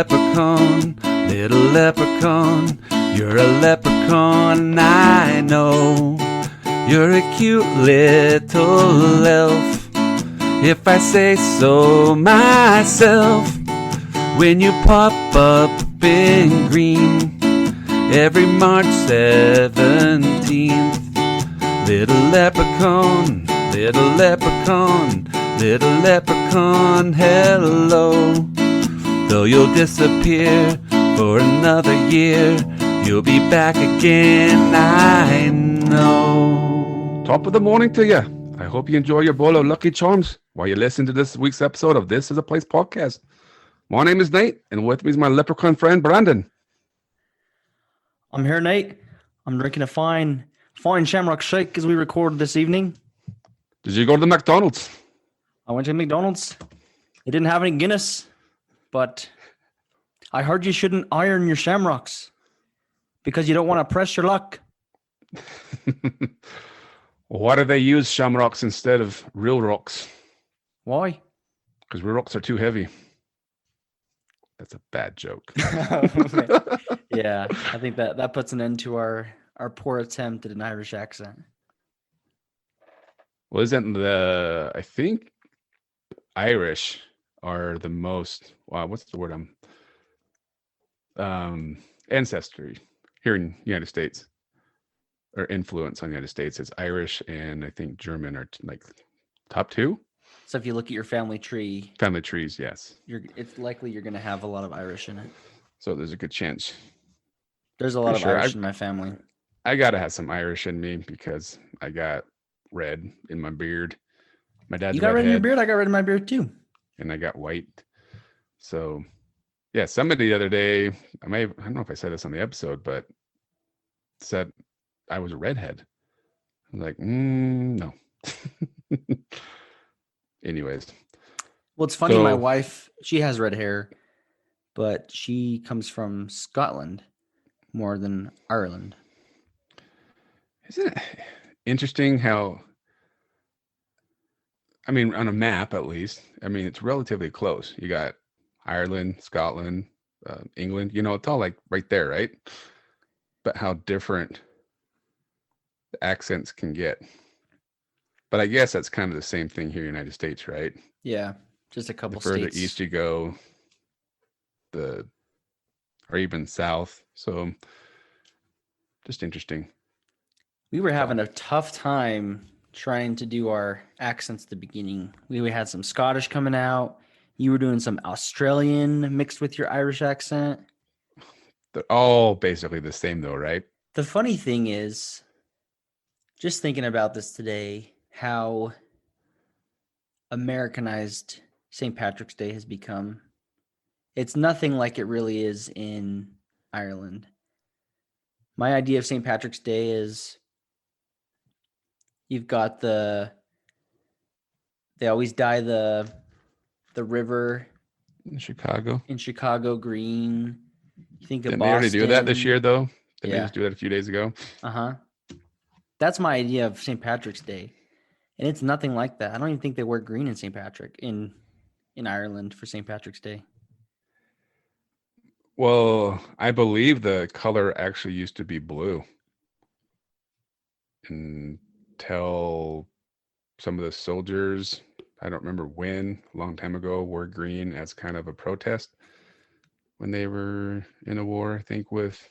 leprechaun, little leprechaun. You're a leprechaun, I know. You're a cute little elf, if I say so myself. When you pop up in green every March 17th. Little leprechaun, little leprechaun, little leprechaun, hello. Though you'll disappear for another year, you'll be back again, I know. Top of the morning to you. I hope you enjoy your bowl of Lucky Charms while you listen to this week's episode of This Is a Place podcast. My name is Nate, and with me is my leprechaun friend, Brandon. I'm here, Nate. I'm drinking a fine shamrock shake as we record this evening. Did you go to the McDonald's? I went to McDonald's. They didn't have any Guinness, but I heard you shouldn't iron your shamrocks because you don't want to press your luck. Why do they use shamrocks instead of real rocks? Why? Because real rocks are too heavy. That's a bad joke. Yeah, I think that puts an end to our poor attempt at an Irish accent. Well, I think Irish are the most, what's the word? Ancestry here in the United States, or influence on the United States is Irish, and I think German are like top two. So if you look at your family trees, yes. It's likely you're going to have a lot of Irish in it. So there's a good chance. There's a lot of Irish in my family. I got to have some Irish in me because I got red in my beard. My dad's You got red in your beard? I got red in my beard too. And I got white. So, yeah, somebody the other day, I don't know if I said this on the episode, but said I was a redhead. I was like, no. Anyways. Well, it's funny. My wife, she has red hair, but she comes from Scotland more than Ireland. Isn't it interesting how, I mean, on a map at least, I mean, it's relatively close. You got Ireland, Scotland, England, it's all like right there, right? But how different the accents can get. But I guess that's kind of the same thing here in the United States, right? Yeah, just a couple the further states. East you go, or even south. So just interesting. We were having a tough time trying to do our accents at the beginning. We had some Scottish coming out. You were doing some Australian mixed with your Irish accent. They're all basically the same though, right? The funny thing is, just thinking about this today, how Americanized St. Patrick's Day has become. It's nothing like it really is in Ireland. My idea of St. Patrick's Day is you've got they always dye the river in Chicago green. You think of Didn't Boston. they already do that this year though? Didn't Yeah. they just do that a few days ago? Uh-huh. That's my idea of St. Patrick's Day. And it's nothing like that. I don't even think they wear green in St. Patrick in Ireland for St. Patrick's Day. Well, I believe the color actually used to be blue until some of the soldiers, I don't remember when, a long time ago, wore green as kind of a protest when they were in a war, I think, with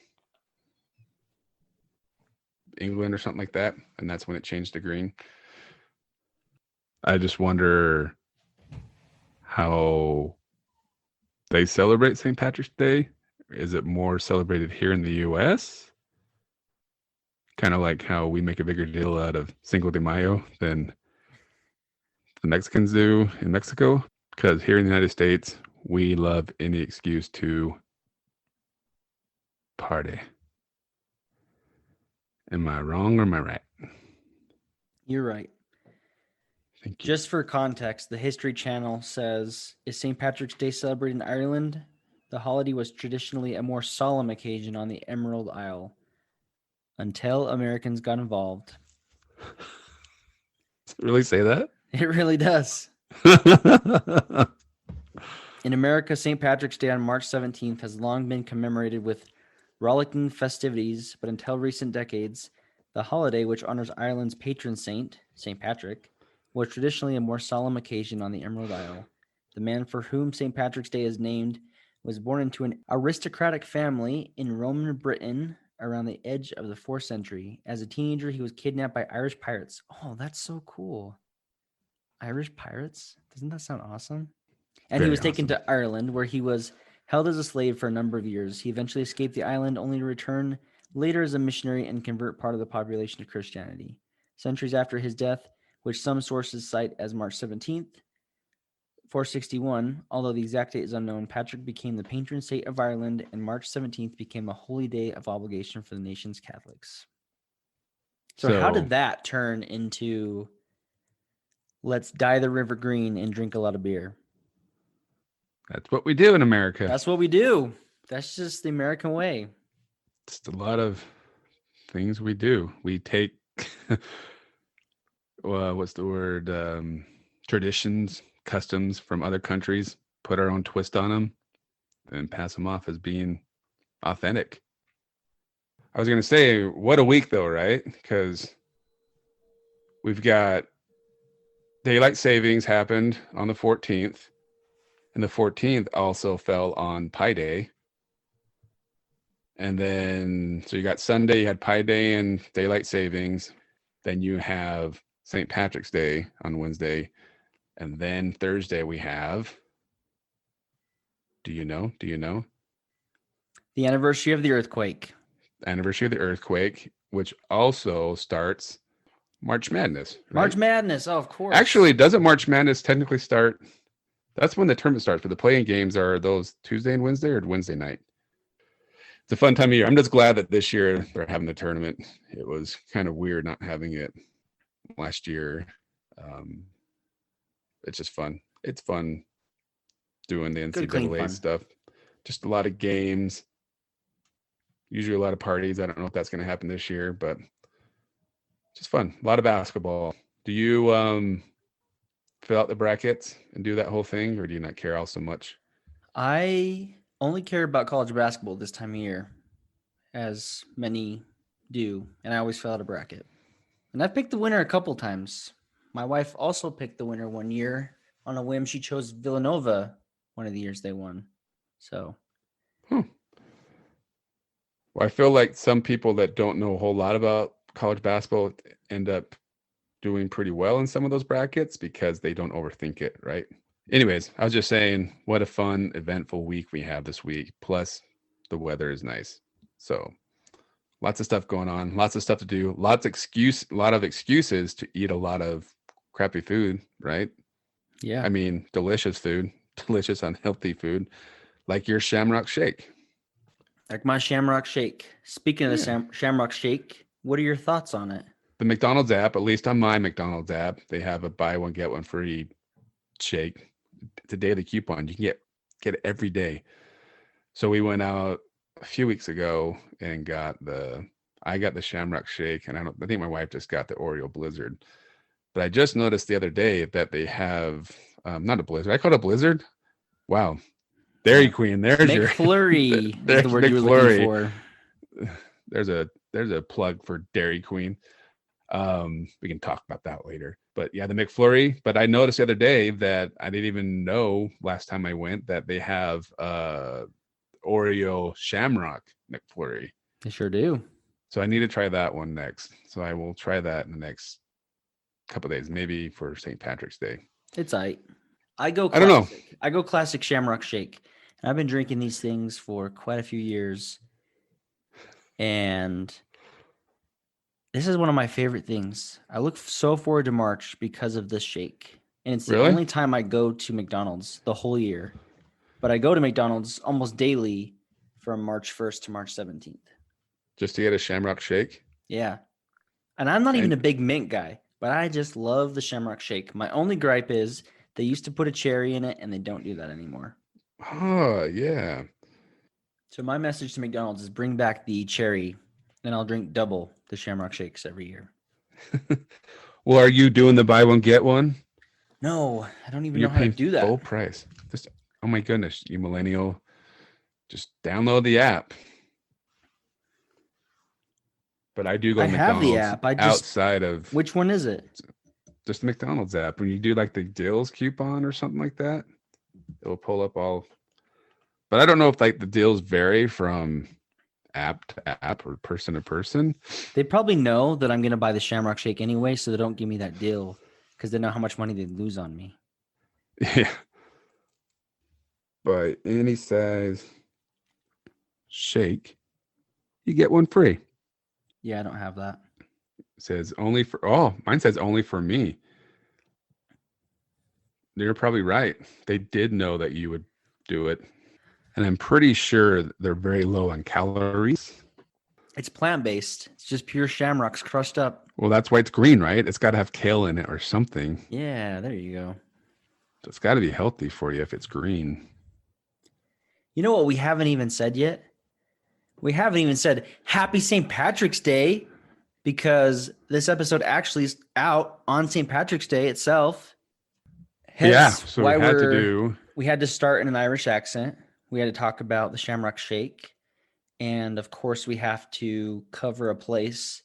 England or something like that. And that's when it changed to green. I just wonder how they celebrate St. Patrick's Day. Is it more celebrated here in the U.S.? Kind of like how we make a bigger deal out of Cinco de Mayo than the Mexicans do in Mexico? Because here in the United States, we love any excuse to party. Am I wrong or am I right? You're right. Thank you. Just for context, the History Channel says, is St. Patrick's Day celebrated in Ireland? The holiday was traditionally a more solemn occasion on the Emerald Isle until Americans got involved. Does it really say that? It really does. In America, St. Patrick's Day on March 17th has long been commemorated with rollicking festivities, but until recent decades, the holiday, which honors Ireland's patron saint, St. Patrick, was traditionally a more solemn occasion on the Emerald Isle. The man for whom St. Patrick's Day is named was born into an aristocratic family in Roman Britain around the edge of the 4th century. As a teenager, he was kidnapped by Irish pirates. Oh, that's so cool. Irish pirates? Doesn't that sound awesome? And he Very was taken awesome. to Ireland, where he was held as a slave for a number of years. He eventually escaped the island, only to return later as a missionary and convert part of the population to Christianity. Centuries after his death, which some sources cite as March 17th, 461, although the exact date is unknown, Patrick became the patron saint of Ireland, and March 17th became a holy day of obligation for the nation's Catholics. So how did that turn into let's dye the river green and drink a lot of beer? That's what we do in America. That's what we do. That's just the American way. Just a lot of things we do. We take, what's the word? Traditions, customs from other countries, put our own twist on them, and pass them off as being authentic. I was going to say, what a week though, right? Because we've got daylight savings happened on the 14th. And the 14th also fell on Pi Day. And then, so you got Sunday, you had Pi Day and daylight savings. Then you have St. Patrick's Day on Wednesday. And then Thursday we have, do you know? The anniversary of the earthquake. Anniversary of the earthquake, which also starts March Madness. Right? March Madness, oh, of course. Actually, doesn't March Madness technically start? That's when the tournament starts, but the playing games are those Tuesday and Wednesday or Wednesday night. It's a fun time of year. I'm just glad that this year they're having the tournament. It was kind of weird not having it last year. It's just fun. It's fun doing the Good, clean NCAA fun. stuff. Just a lot of games. Usually a lot of parties. I don't know if that's going to happen this year, but just fun. A lot of basketball. Do you fill out the brackets and do that whole thing, or do you not care all so much? I only care about college basketball this time of year, as many do, and I always fill out a bracket. And I've picked the winner a couple times. My wife also picked the winner one year on a whim. She chose Villanova one of the years they won. So, Well, I feel like some people that don't know a whole lot about college basketball end up doing pretty well in some of those brackets because they don't overthink it, right? Anyways, I was just saying, what a fun, eventful week we have this week. Plus, the weather is nice. So, lots of stuff going on, lots of stuff to do, a lot of excuses to eat a lot of crappy food, right? yeah. I mean, delicious food, delicious, unhealthy food, like your Shamrock Shake. Like my Shamrock Shake. Speaking of the Yeah. Shamrock Shake, what are your thoughts on it? The McDonald's app, at least on my McDonald's app, they have a buy one, get one free shake. It's a daily coupon. You can get it every day. So we went out a few weeks ago and I got the Shamrock Shake, and I think my wife just got the Oreo Blizzard. But I just noticed the other day that they have not a Blizzard. I call it a Blizzard. Wow. Dairy Queen. There's your McFlurry is there's the word you were looking for. There's a plug for Dairy Queen. We can talk about that later. But yeah, the McFlurry. But I noticed the other day that I didn't even know last time I went that they have Oreo Shamrock McFlurry. They sure do. So I need to try that one next. So I will try that in the next couple of days, maybe for St. Patrick's Day. It's aight. I don't know. I go classic Shamrock Shake. And I've been drinking these things for quite a few years. And this is one of my favorite things. I look so forward to March because of this shake. And it's the only time I go to McDonald's the whole year. But I go to McDonald's almost daily from March 1st to March 17th. Just to get a Shamrock Shake? Yeah. And I'm not even a big mint guy, but I just love the Shamrock Shake. My only gripe is they used to put a cherry in it, and they don't do that anymore. Oh, yeah. So my message to McDonald's is bring back the cherry, and I'll drink double the Shamrock Shakes every year. Well, are you doing the buy one, get one? No, I don't even know how to do that. Full price. Oh my goodness, you millennial, just download the app. But I do go I to have the McDonald's app. I just outside of which one is it? just the McDonald's app. When you do like the deals coupon or something like that, it'll pull up all. But I don't know if like the deals vary from app to app or person to person. They probably know that I'm gonna buy the Shamrock Shake anyway, so they don't give me that deal because they know how much money they'd lose on me. Yeah. By any size shake, you get one free. Yeah, I don't have that. It says only for, oh, mine says only for me. You're probably right. They did know that you would do it. And I'm pretty sure they're very low on calories. It's plant-based. It's just pure shamrocks crushed up. Well, that's why it's green, right? It's got to have kale in it or something. Yeah, there you go. So it's got to be healthy for you if it's green. You know what we haven't even said yet? We haven't even said Happy St. Patrick's Day because this episode actually is out on St. Patrick's Day itself. Yeah, Hence so why we had to start in an Irish accent. We had to talk about the Shamrock Shake. And of course, we have to cover a place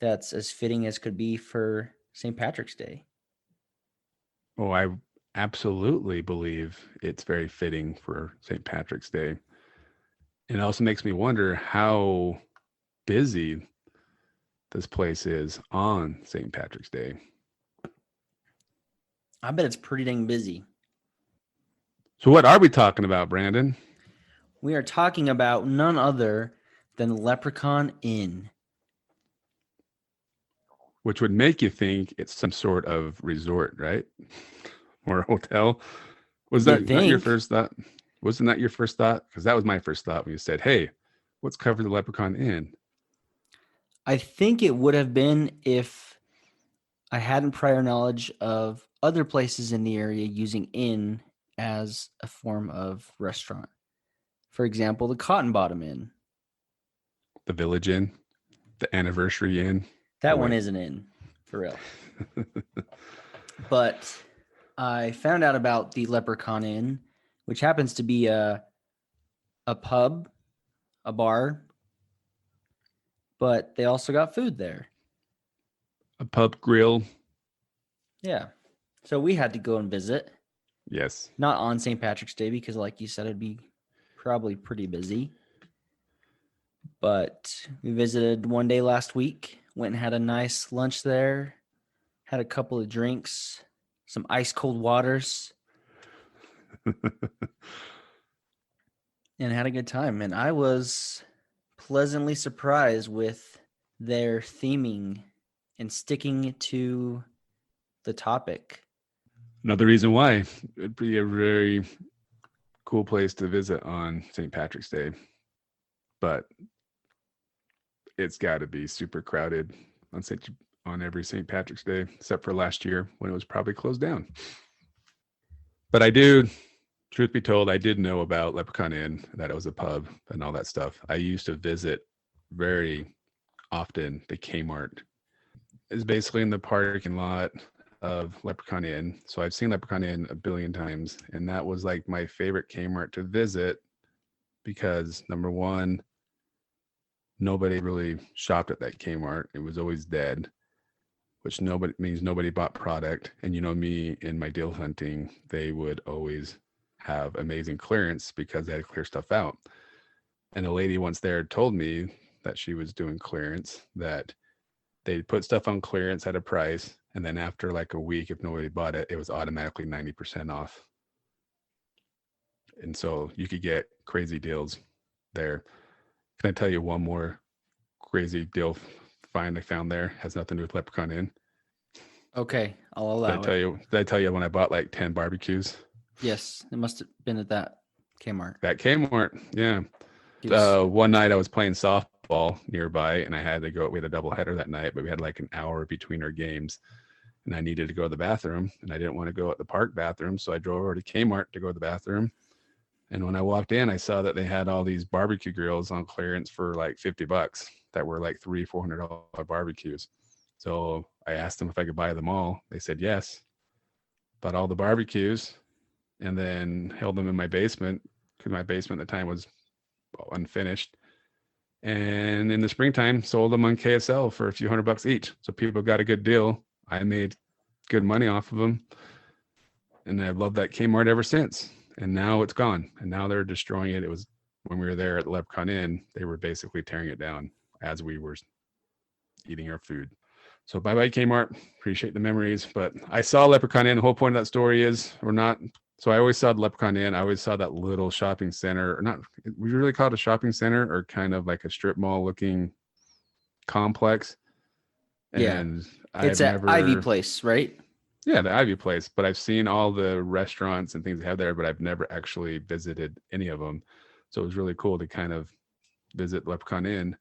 that's as fitting as could be for St. Patrick's Day. Oh, I absolutely believe it's very fitting for St. Patrick's Day. And it also makes me wonder how busy this place is on St. Patrick's Day. I bet it's pretty dang busy. So what are we talking about, Brandon? We are talking about none other than Leprechaun Inn. Which would make you think it's some sort of resort, right? Or a hotel. Was that not your first thought? Wasn't that your first thought? Because that was my first thought when you said, hey, let's cover the Leprechaun Inn. I think it would have been if I hadn't prior knowledge of other places in the area using inn as a form of restaurant. For example, the Cotton Bottom Inn. The Village Inn. The Anniversary Inn. That one is an inn, for real. But I found out about the Leprechaun Inn, which happens to be a pub, a bar, but they also got food there. A pub grill. Yeah. So we had to go and visit. Yes. Not on St. Patrick's Day because, like you said, it'd be probably pretty busy. But we visited one day last week, went and had a nice lunch there, had a couple of drinks, some ice cold waters, and had a good time. And I was pleasantly surprised with their theming and sticking to the topic. Another reason why it'd be a very cool place to visit on St. Patrick's Day. But it's got to be super crowded on every St. Patrick's Day, except for last year when it was probably closed down. But truth be told, I did know about Leprechaun Inn, that it was a pub and all that stuff. I used to visit very often the Kmart. It's basically in the parking lot of Leprechaun Inn. So I've seen Leprechaun Inn a billion times, and that was like my favorite Kmart to visit because number one, nobody really shopped at that Kmart. It was always dead, which means nobody bought product. And you know me in my deal hunting, they would always have amazing clearance because they had to clear stuff out. And a lady once there told me that she was doing clearance, that they put stuff on clearance at a price, and then after like a week, if nobody bought it, it was automatically 90% off. And so you could get crazy deals there. Can I tell you one more crazy deal find I found there? Has nothing to do with Leprechaun Inn. Okay, I'll allow it. Did I tell you when I bought like 10 barbecues? Yes, it must have been at that Kmart. That Kmart, yeah. One night I was playing softball nearby, and I had to go. We had a doubleheader that night, but we had like an hour between our games, and I needed to go to the bathroom, and I didn't want to go at the park bathroom, so I drove over to Kmart to go to the bathroom. And when I walked in, I saw that they had all these barbecue grills on clearance for like $50 that were like $300-$400 barbecues. So I asked them if I could buy them all. They said yes. Bought all the barbecues, and then held them in my basement because my basement at the time was unfinished. And in the springtime, sold them on KSL for a few $100 each. So people got a good deal. I made good money off of them. And I've loved that Kmart ever since. And now it's gone. And now they're destroying it. It was when we were there at the Leprechaun Inn, they were basically tearing it down as we were eating our food. So bye-bye Kmart. Appreciate the memories. But I saw Leprechaun Inn. The whole point of that story is we're not. So I always saw the Leprechaun Inn. I always saw that little shopping center, or not. We really call it a shopping center, or kind of like a strip mall looking complex. Yeah. And It's I've at never, Ivy Place, right? yeah, the Ivy Place. But I've seen all the restaurants and things they have there, but I've never actually visited any of them. So it was really cool to kind of visit Leprechaun Inn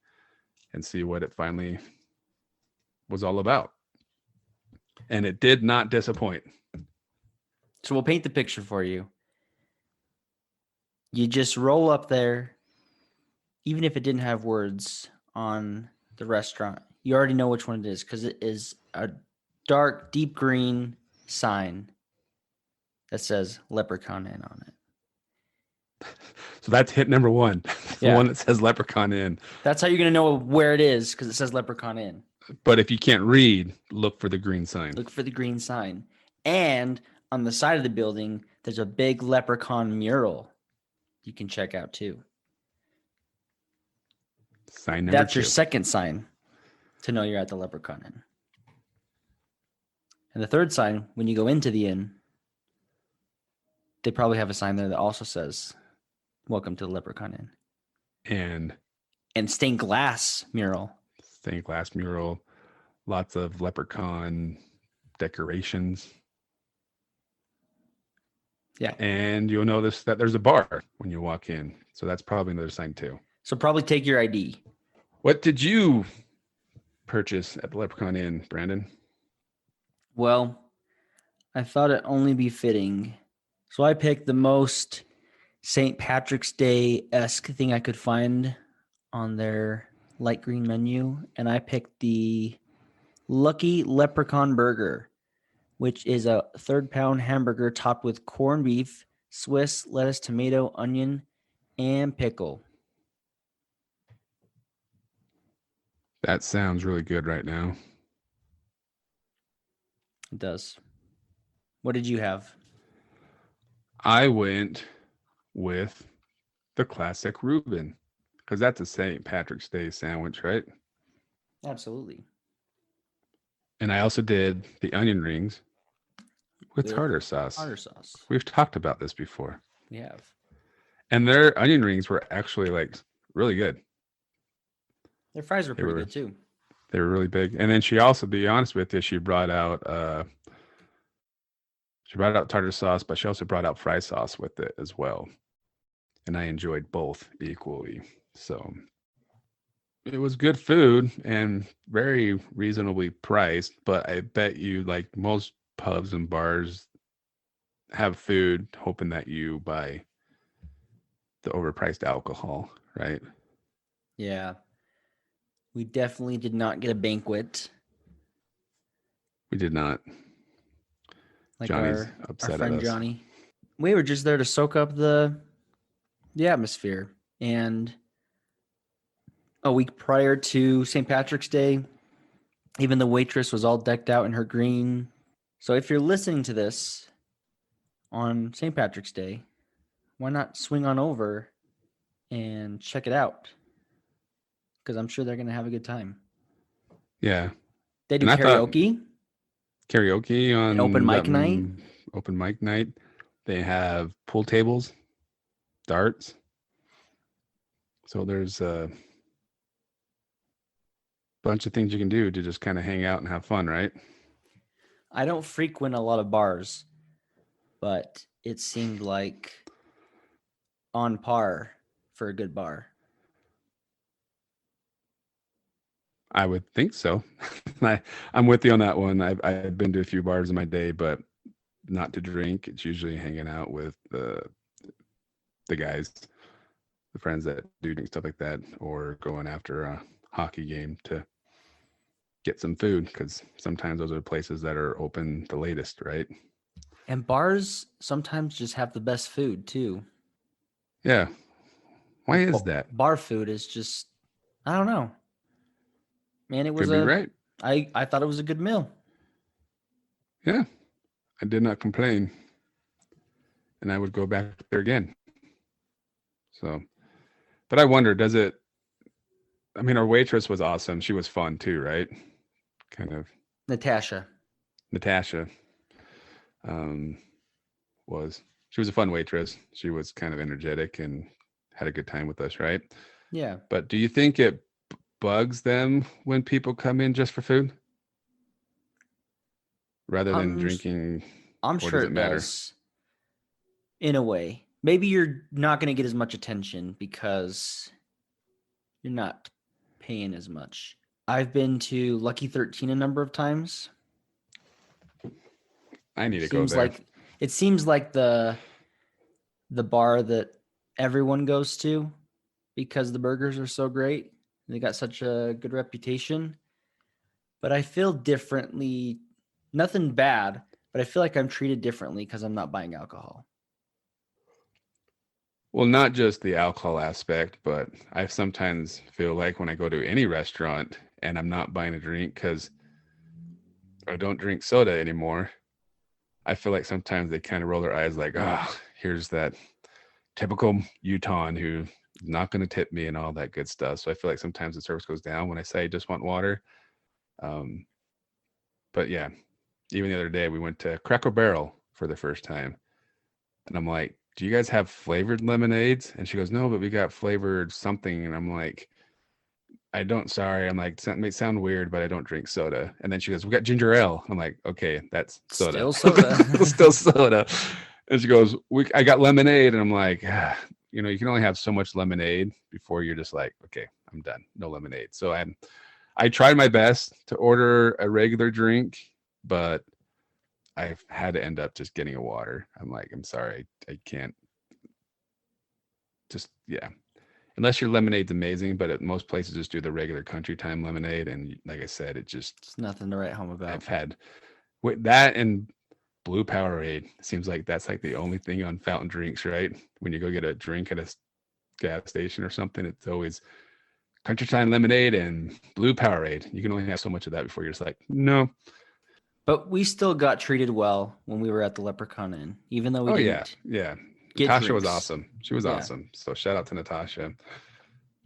and see what it finally was all about. And it did not disappoint. So we'll paint the picture for you. You just roll up there, even if it didn't have words on the restaurant. You already know which one it is because it is a dark, deep green sign that says Leprechaun Inn on it. So that's hit number one. The Yeah. one that says Leprechaun Inn. That's how you're going to know where it is because it says Leprechaun Inn. But if you can't read, look for the green sign. Look for the green sign. And on the side of the building, there's a big leprechaun mural you can check out too. Sign number That's two. your second sign to know you're at the Leprechaun Inn. And the third sign, when you go into the inn, they probably have a sign there that also says, "Welcome to the Leprechaun Inn." And stained glass mural. Stained glass mural. Lots of leprechaun decorations. Yeah. And you'll notice that there's a bar when you walk in. So that's probably another sign too. So probably take your ID. What did you purchase at the Leprechaun Inn, Brandon? Well, I thought it only be fitting. So I picked the most St. Patrick's Day-esque thing I could find on their light green menu. And I picked the Lucky Leprechaun Burger, which is a 3rd-pound hamburger topped with corned beef, Swiss, lettuce, tomato, onion, and pickle. That sounds really good right now. It does. What did you have? I went with the classic Reuben because that's a St. Patrick's Day sandwich, right? Absolutely. And I also did the onion rings with tartar sauce. Tartar sauce. We've talked about this before. We have. And their onion rings were actually like really good. Their fries were pretty good too. They were really big. And then she also, to be honest with you, she brought out tartar sauce, but she also brought out fry sauce with it as well. And I enjoyed both equally. So it was good food and very reasonably priced, but I bet you, like most pubs and bars, have food hoping that you buy the overpriced alcohol, right? Yeah. We definitely did not get a banquet. We did not. Like Johnny's our upset at friend us. Johnny. We were just there to soak up the atmosphere. And a week prior to St. Patrick's Day, even the waitress was all decked out in her green. So if you're listening to this on St. Patrick's Day, why not swing on over and check it out? Because I'm sure they're going to have a good time. Yeah. They do And I thought- karaoke. Karaoke on An open mic night? Open mic night. They have pool tables, darts. So there's a bunch of things you can do to just kind of hang out and have fun, right? I don't frequent a lot of bars, but it seemed like on par for a good bar. I would think so. I'm with you on that one. I've been to a few bars in my day, but not to drink. It's usually hanging out with the guys, the friends that do drink, stuff like that, or going after a hockey game to get some food, because sometimes those are places that are open the latest, right? And bars sometimes just have the best food too. Yeah. Why is that? Bar food is just, I don't know. Man, Could be right. I thought it was a good meal. Yeah. I did not complain. And I would go back there again. So, but I wonder, I mean, our waitress was awesome. She was fun too, right? Kind of. Natasha. Um, she was a fun waitress. She was kind of energetic and had a good time with us, right? Yeah. But do you think it bugs them when people come in just for food rather than drinking? I'm or sure does it matter? does. In a way. Maybe you're not going to get as much attention because you're not paying as much. I've been to Lucky 13 a number of times. I need to go there. It seems like the bar that everyone goes to because the burgers are so great. They got such a good reputation. But I feel differently. Nothing bad, but I feel like I'm treated differently because I'm not buying alcohol. Well, not just the alcohol aspect, but I sometimes feel like when I go to any restaurant and I'm not buying a drink because I don't drink soda anymore, I feel like sometimes they kind of roll their eyes like, here's that typical Utahn who's not going to tip me and all that good stuff. So I feel like sometimes the service goes down when I say I just want water. But yeah, even the other day we went to Cracker Barrel for the first time. And I'm like, do you guys have flavored lemonades? And she goes, no, but we got flavored something. And I'm like, I don't, sorry. I'm like, it may sound weird, but I don't drink soda. And then she goes, we got ginger ale. I'm like, okay, that's soda. Still soda. Still soda. And she goes, I got lemonade. And I'm like, you can only have so much lemonade before you're just like, okay, I'm done. No lemonade. So I tried my best to order a regular drink, but I've had to end up just getting a water. I'm like, I'm sorry, I can't. Just unless your lemonade's amazing, but at most places just do the regular country time lemonade, and like I said, it's nothing to write home about. I've had with that and Blue Powerade. Seems like that's like the only thing on fountain drinks, right? When you go get a drink at a gas station or something, it's always country time lemonade and Blue Powerade. You can only have so much of that before you're just like, no. But we still got treated well when we were at the Leprechaun Inn, even though we didn't. Yeah. Get Natasha drinks. was awesome. She was awesome. So shout out to Natasha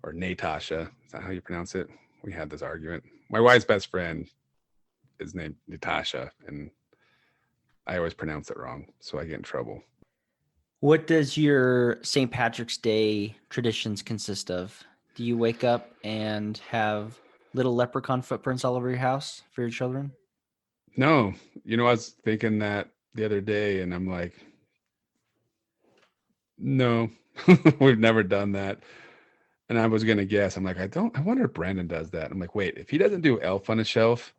or Natasha. Is that how you pronounce it? We had this argument. My wife's best friend is named Natasha, and I always pronounce it wrong, so I get in trouble. What does your St. Patrick's Day traditions consist of? Do you wake up and have little leprechaun footprints all over your house for your children? No, I was thinking that the other day, and I'm like, no, we've never done that. And I was gonna guess. I'm like, I wonder if Brandon does that. I'm like, wait, if he doesn't do Elf on a Shelf,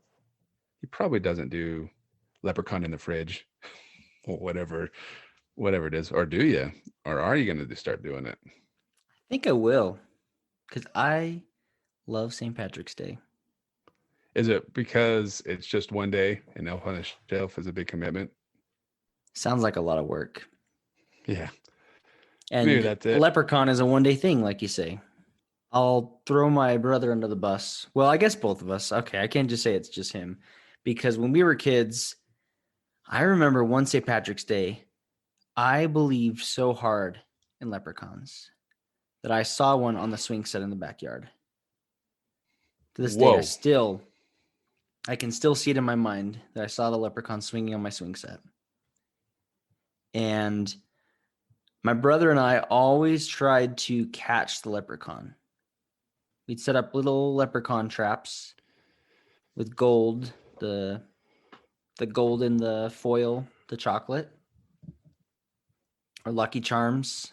he probably doesn't do Leprechaun in the Fridge, or whatever it is. Or do you? Or are you gonna start doing it? I think I will, because I love St. Patrick's Day. Is it because it's just one day and Elf on a Shelf is a big commitment? Sounds like a lot of work. Yeah. And maybe that's it. Leprechaun is a one-day thing, like you say. I'll throw my brother under the bus. Well, I guess both of us. Okay, I can't just say it's just him. Because when we were kids, I remember one St. Patrick's Day, I believed so hard in leprechauns that I saw one on the swing set in the backyard. To this day, I can still see it in my mind that I saw the leprechaun swinging on my swing set. And my brother and I always tried to catch the leprechaun. We'd set up little leprechaun traps with gold, the gold in the foil, the chocolate, or Lucky Charms,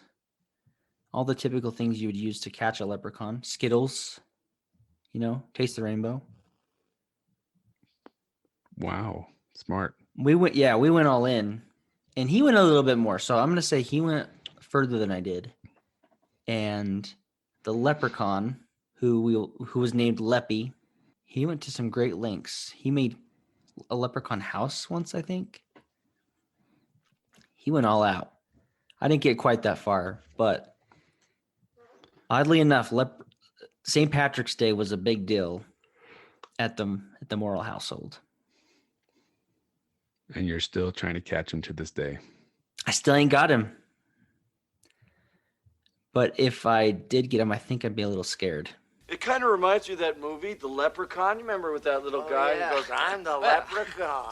all the typical things you would use to catch a leprechaun. Skittles, taste the rainbow. Wow, smart. We went all in, and he went a little bit more. So I'm going to say he went further than I did. And the leprechaun, who was named Leppy, he went to some great lengths. He made a leprechaun house once, I think, He went all out. I didn't get quite that far, but oddly enough, St. Patrick's Day was a big deal at the Morrill household. And you're still trying to catch him to this day. I still ain't got him. But if I did get him, I think I'd be a little scared. It kind of reminds me of that movie, The Leprechaun. You remember with that little guy who goes, I'm the leprechaun.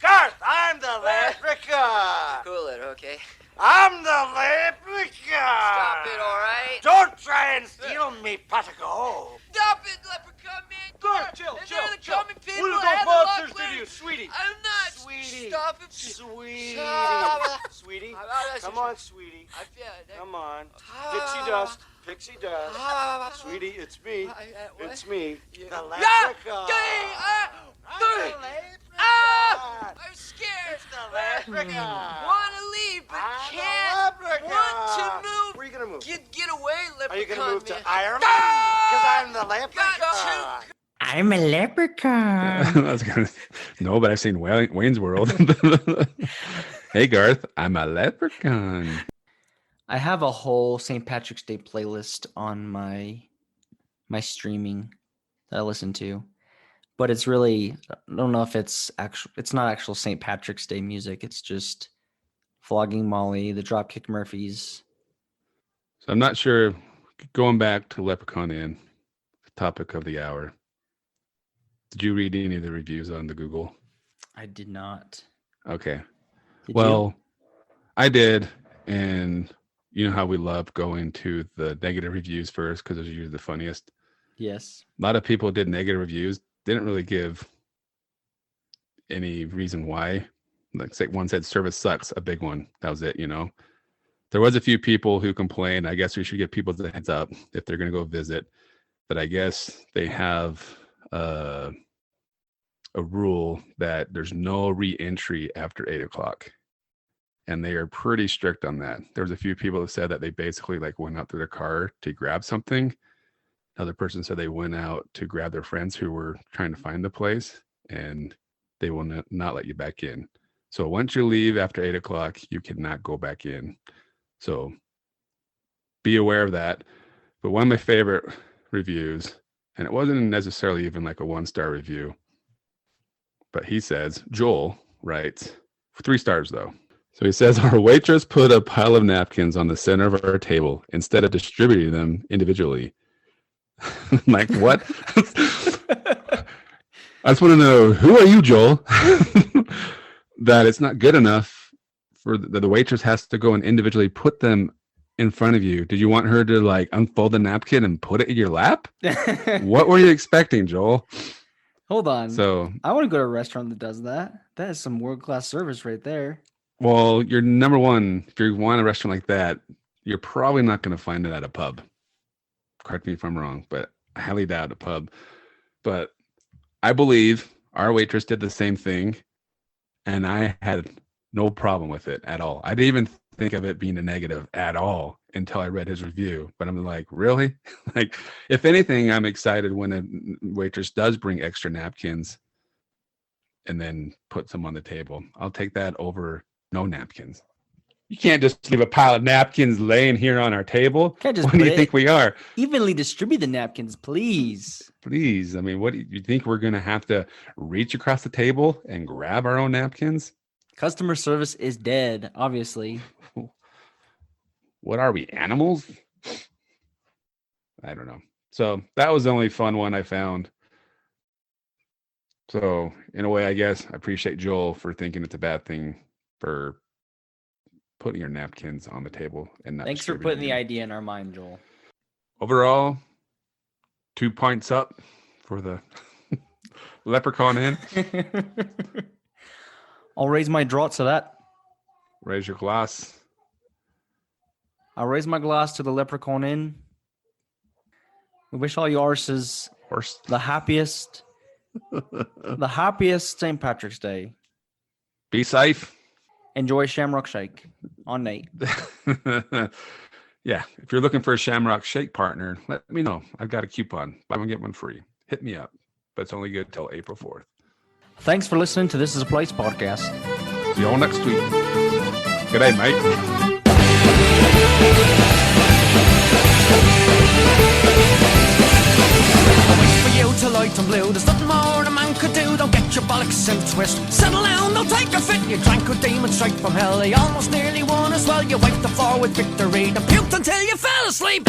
Garth, I'm the leprechaun. Cool it, okay? I'm the leprechaun. Stop it, all right? Don't try and steal me, pot of gold. Stop it, leprechaun man! Garth, chill. They're the common people. What I are had those the monsters luck to you, later. sweetie? I'm not. Sweetie. Stop it. Sweetie. Stop. Sweetie. Ah, Come on, sweetie. I feel Come on. Ah. Pixie dust. Pixie dust. Ah. Sweetie, it's me. What? It's me. Yeah. The Yeah! leprechaun. I'm I'm the leprechaun. I'm scared. It's the leprechaun. Want to leave, but I'm the can't. leprechaun. Want to move. Where are you going to move? Get away, leprechaun. Are you going to move man. to Ireland? Ah! Because I'm the leprechaun. I'm a leprechaun. I was gonna, no, but I've seen Wayne's World. Hey, Garth, I'm a leprechaun. I have a whole St. Patrick's Day playlist on my streaming that I listen to, but it's really, I don't know if it's not actual St. Patrick's Day music. It's just Flogging Molly, the Dropkick Murphys. So I'm not sure. Going back to Leprechaun Inn, the topic of the hour. Did you read any of the reviews on the Google? I did not. Okay. Did Well, I did, and you know how we love going to the negative reviews first because those are usually the funniest. you? Yes. A lot of people did negative reviews, didn't really give any reason why. Like say one said service sucks, a big one. That was it, you know. There was a few people who complained. I guess we should give people the heads up if they're going to go visit. But I guess they have a rule that there's no re-entry after 8:00. And they are pretty strict on that. There was a few people that said that they basically like went out to their car to grab something. Another person said they went out to grab their friends who were trying to find the place, and they will not let you back in. So once you leave after 8:00, you cannot go back in. So be aware of that. But one of my favorite reviews, and it wasn't necessarily even like a 1-star review, but he says, Joel writes, 3 stars though. So he says, our waitress put a pile of napkins on the center of our table instead of distributing them individually. I'm like, what? I just want to know, who are you, Joel? That it's not good enough for the waitress has to go and individually put them in front of you. Did you want her to like unfold the napkin and put it in your lap? What were you expecting, Joel? Hold on. So, I want to go to a restaurant that does that. That is some world-class service right there. well, you're number one. If you want a restaurant like that, you're probably not going to find it at a pub. Correct me if I'm wrong, but I highly doubt a pub. But I believe our waitress did the same thing, and I had no problem with it at all. I didn't even think of it being a negative at all until I read his review. But I'm like, really? Like, if anything, I'm excited when a waitress does bring extra napkins and then puts them on the table. I'll take that over no napkins. You can't just leave a pile of napkins laying here on our table. Can't just What do put you it- think we are? Evenly distribute the napkins, please. Please. I mean, what do you think we're going to have to reach across the table and grab our own napkins? Customer service is dead, obviously. What are we, animals? I don't know. So that was the only fun one I found. So in a way, I guess I appreciate Joel for thinking it's a bad thing for putting your napkins on the table and not. Thanks for putting the distributing them. idea in our mind, Joel. Overall, 2 points up for the Leprechaun Inn. I'll raise my draught to that. Raise your glass. I'll raise my glass to the Leprechaun Inn. We wish all you arses Horse. the happiest St. Patrick's Day. Be safe. Enjoy Shamrock Shake on Nate. Yeah, if you're looking for a Shamrock Shake partner, let me know. I've got a coupon. Buy one, get one free. Hit me up. But it's only good till April 4th. Thanks for listening to This Is a Place podcast. See you all next week. G'day, mate. For you to light and blue, there's nothing more a man could do. Don't get your bollocks in a twist. Settle down, don't take a fit. You drank a demon straight from hell. You almost nearly won as well. You wiped the floor with victory. Then puked until you fell asleep.